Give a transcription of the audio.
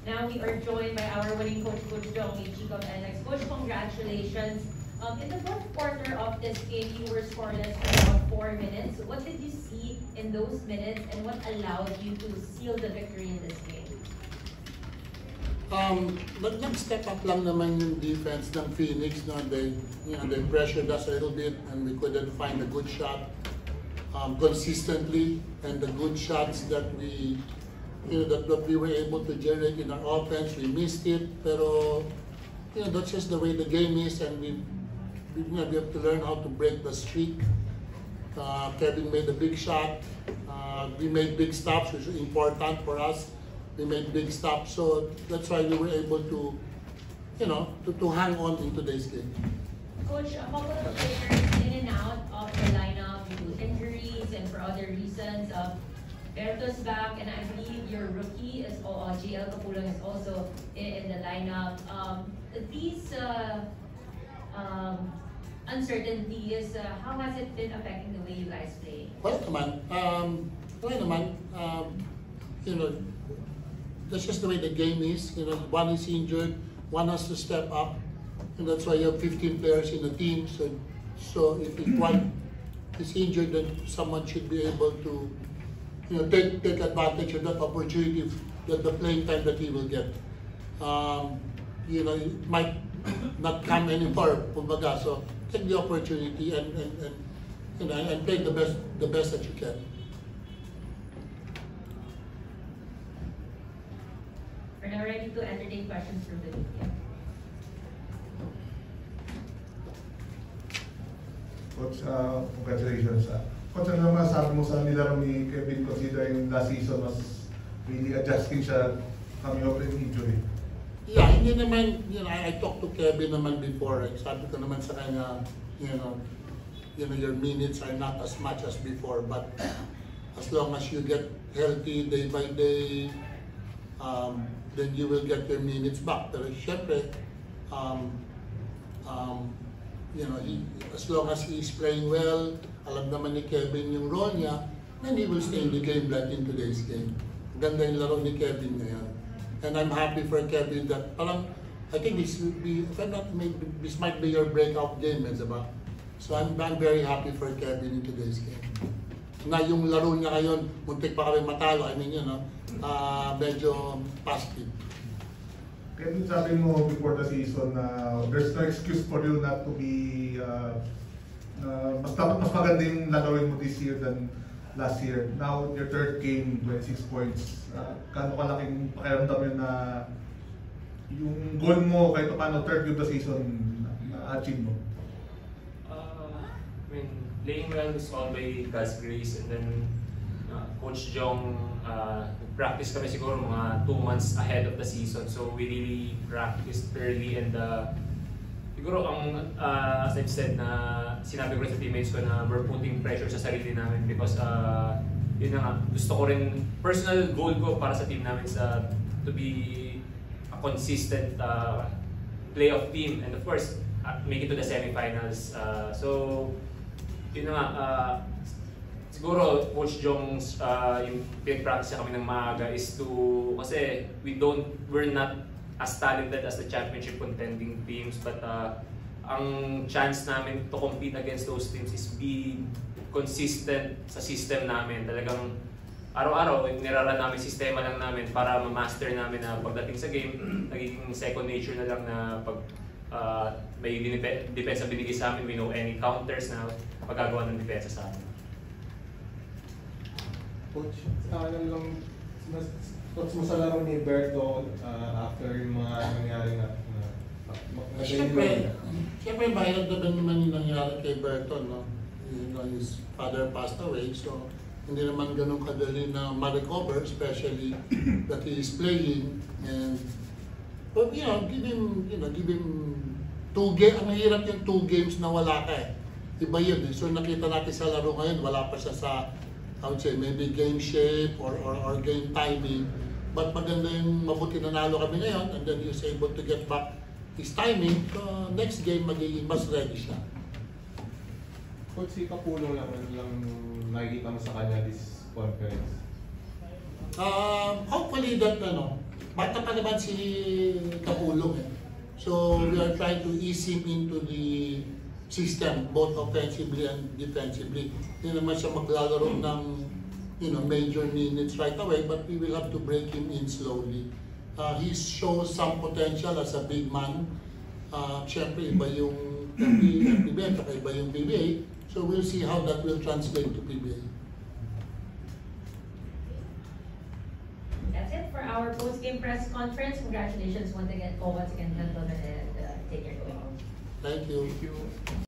Now we are joined by our winning coach, Coach Jong Chico of NX. Coach, congratulations. In the fourth quarter of this game, you were scoreless for about 4 minutes. What did you see in those minutes, and what allowed you to seal the victory in this game? Nag-step up lang naman yung defense ng Phoenix. No? They pressured us a little bit, and we couldn't find a good shot consistently. And the good shots that we were able to generate in our offense, we missed it. Pero that's just the way the game is, and we have to learn how to break the streak. Kevin made a big shot. We made big stops, which is important for us. We made big stops, so that's why we were able to, to hang on in today's game. Coach, a couple of players in and out of the lineup due to injuries and for other reasons. Berto's back, and I believe your rookie is JL Capulong is also in the lineup. These uncertainties, how has it been affecting the way you guys play? Well naman, that's just the way the game is. One is injured, one has to step up, and that's why you have 15 players in the team. So if one is injured, then someone should be able to, take advantage of that opportunity, that the playing time that he will get. It might not come anymore, kumbaga. So take the opportunity and take the best that you can. We're now ready to entertain questions from the media. Coach, congratulations. Coach, ano naman sabi mo sa nilaro ni Kevin, considering last season was really adjusting siya coming off an injury? Yeah, hindi naman, I talked to Kevin naman before. Sabi ko naman sa kanya, your minutes are not as much as before, but as long as you get healthy day by day, then you will get your minutes back. Pero syempre, as long as he is playing well, alam naman ni Kevin yung role niya, then he will stay in the game like in today's game. Ganda yung laro ni Kevin ngayon. And I'm happy for Kevin that I think this might be your breakout game, diba? So I'm very happy for Kevin in today's game. Na yung laro niya ngayon, muntik pa kami matalo, medyo positive. Kevin, sabi mo before the season na there's no excuse for you not to be mas maganda yung lalawin mo this year than last year. Now, your third game, 26 points. Kano kalaking pakiramdam yun na yung goal mo kahit paano third game of the season na-achieve mo? Playing well is all by God's grace, and then Coach Jong, practice kami siguro mga 2 months ahead of the season, so we really practiced early, and siguro as I've said na sinabi ko rin sa teammates ko na we're putting pressure sa sarili namin because yun na nga, gusto ko rin, personal goal ko para sa team namin to be a consistent playoff team, and of course make it to the semifinals. So yun na nga, siguro Coach Jong's yung pinag-practice kami ng maaga is to, kasi we're not as talented as the championship contending teams, but ang chance namin to compete against those teams is be consistent sa system namin. Talagang araw-araw niraran namin sistema lang namin para ma-master namin na pagdating sa game, nagiging second nature na lang na pag may depensa binigay sa amin, we know any counters na magagawa ng depensa sa amin. Coach, Coach mo sa laro ni Berto after yung mga nangyari na Siyempre, bayad naman yung nangyari kay Berto, no? His father passed away, so hindi naman ganun kadali na ma-recover, especially that he is playing. But give him 2 games. Ang hirap yung 2 games na wala ka eh. Iba yun eh. So nakita natin sa laro ngayon, wala pa siya sa, I would say, maybe game shape or game timing. But maganda yung mabuti nanalo kami ngayon, and then he was able to get back his timing. So next game, magiging mas ready siya. Coach, si Capulong lang nakikita mo sa kanya this conference? Hopefully that bata pa naman si Kapulong eh. So we are trying to ease him into the system, both offensively and defensively. Hindi naman siya maglalaro ng major minutes right away, but we will have to break him in slowly. He shows some potential as a big man. Siyempre, iba yung FPBA, at iba yung PBA. So we'll see how that will translate to PBA. That's it for our post-game press conference. Congratulations once again, gentlemen, and take care. Thank you.